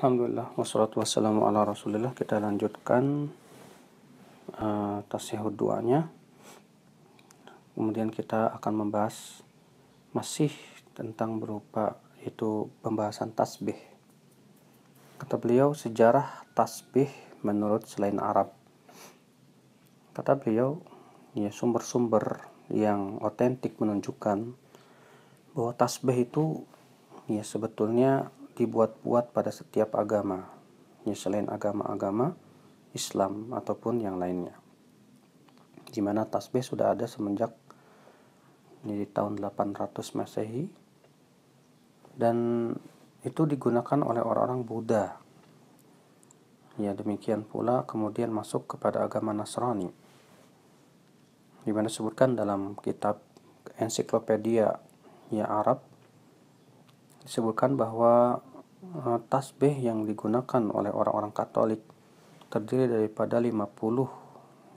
Alhamdulillah, wassalatu wassalamu ala rasulillah. Kita lanjutkan tasyahud duanya. Kemudian kita akan membahas masih tentang berupa itu pembahasan tasbih. Kata beliau, sejarah tasbih menurut selain Arab. Kata beliau, ya, sumber-sumber yang otentik menunjukkan bahwa tasbih itu ya sebetulnya dibuat-buat pada setiap agama, ya selain agama-agama Islam ataupun yang lainnya. Di mana tasbih sudah ada semenjak di tahun 800 Masehi dan itu digunakan oleh orang-orang Buddha. Ya, demikian pula kemudian masuk kepada agama Nasrani. Di mana disebutkan dalam kitab ensiklopedia ya Arab, disebutkan bahwa tasbih yang digunakan oleh orang-orang Katolik terdiri daripada 50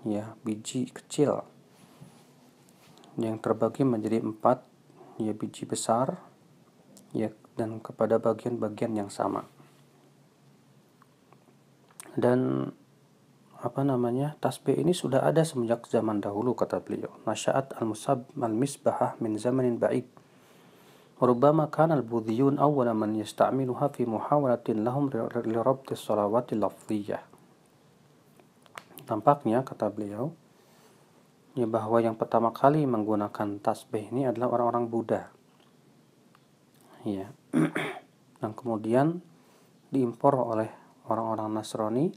ya biji kecil yang terbagi menjadi 4 ya biji besar ya dan kepada bagian-bagian yang sama. Dan tasbih ini sudah ada semenjak zaman dahulu, kata beliau. Nasya'at al-misbahah min zamanin ba'id. Rubbama kana al-budhiyun awwala man yasta'miluha fi muhawalatin lahum li rabti as-salawati lafdhiyah. Tampaknya, kata beliau, ya bahwa yang pertama kali menggunakan tasbih ini adalah orang-orang Buddha. Ya. Dan kemudian diimpor oleh orang-orang Nasrani.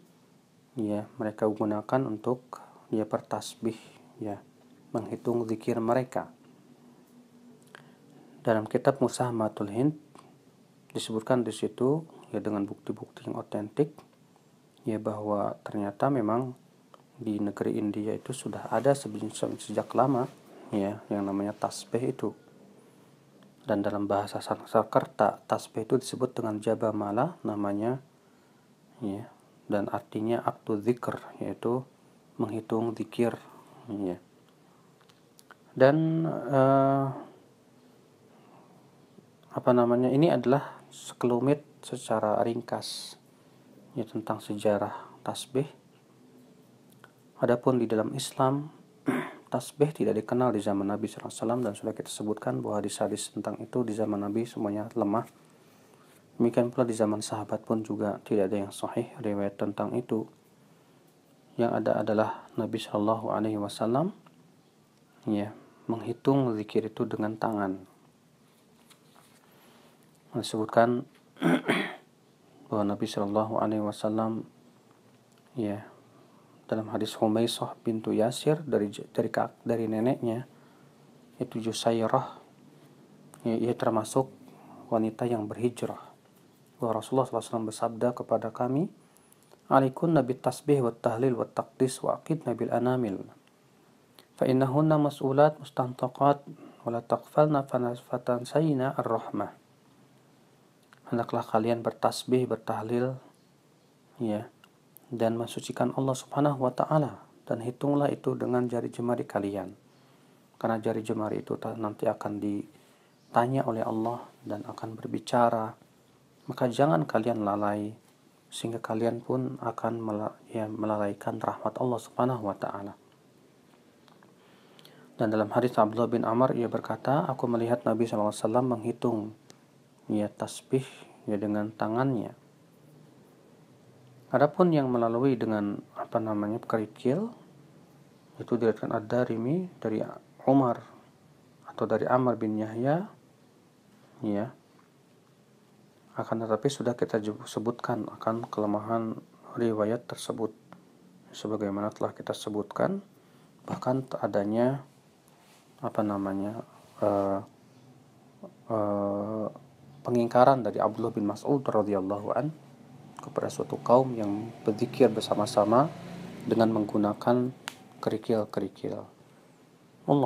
Ya, mereka gunakan untuk ya bertasbih, ya, menghitung zikir mereka. Dalam kitab Musahmatul Hind disebutkan di situ ya dengan bukti-bukti yang otentik ya bahwa ternyata memang di negeri India itu sudah ada sejak lama ya yang namanya tasbih itu. Dan dalam bahasa Sanskerta tasbih itu disebut dengan jabamala namanya ya, dan artinya aktu zikr, yaitu menghitung zikir ya. Dan ini adalah sekelumit secara ringkas ya tentang sejarah tasbih. Adapun di dalam Islam tasbih tidak dikenal di zaman Nabi SAW, dan sudah kita sebutkan bahwa hadis-hadis tentang itu di zaman Nabi semuanya lemah. Demikian pula di zaman sahabat pun juga tidak ada yang sahih riwayat tentang itu. Yang ada adalah Nabi SAW ya menghitung zikir itu dengan tangan. Disebutkan bahwa Nabi SAW ya dalam hadis Humaisah bintu Yasir dari neneknya itu Jusairah ya, ia termasuk wanita yang berhijrah. Bahwa Rasulullah SAW bersabda kepada kami, "Alaikun nabi tasbih wa tahlil wa taqdis wa aqid nabil anamil. Fa innahunna mas'ulat mustantaqat wa la taqfalna fatansayna ar-rahmah." Hendaklah kalian bertasbih, bertahlil ya, dan mensucikan Allah Subhanahu wa taala, dan hitunglah itu dengan jari jemari kalian. Karena jari jemari itu nanti akan ditanya oleh Allah dan akan berbicara. Maka jangan kalian lalai sehingga kalian pun akan melalaikan rahmat Allah Subhanahu wa taala. Dan dalam hadis Abdullah bin Amr ia berkata, aku melihat Nabi SAW menghitung ya tasbih ya dengan tangannya. Adapun yang melalui dengan kerikil itu diriwayatkan Ad-Darimi dari Umar atau dari Amr bin Yahya ya. Akan tetapi sudah kita sebutkan akan kelemahan riwayat tersebut sebagaimana telah kita sebutkan, bahkan adanya pengingkaran dari Abdullah bin Mas'ud radhiyallahu an kepada suatu kaum yang berzikir bersama-sama dengan menggunakan kerikil-kerikil. Allah